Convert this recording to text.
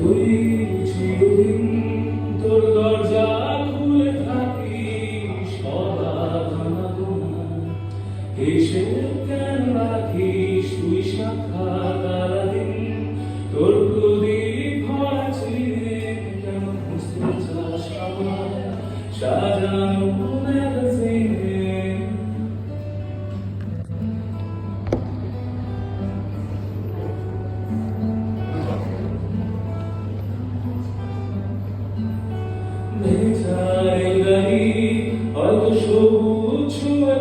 তুই চিরদিন তোর দরজা খুলে থাকি সদা জানাবো না এসে কেন রাখিস তুই সাক্ষাৎ আলাদিন তোর প্রদীপ ভরা চিনে কেন খুঁজতে চাস আমার সাজানো ম্যাগাজিনে ভেজা এই গাড়ি হয়তো সবুজ ছুঁয়ে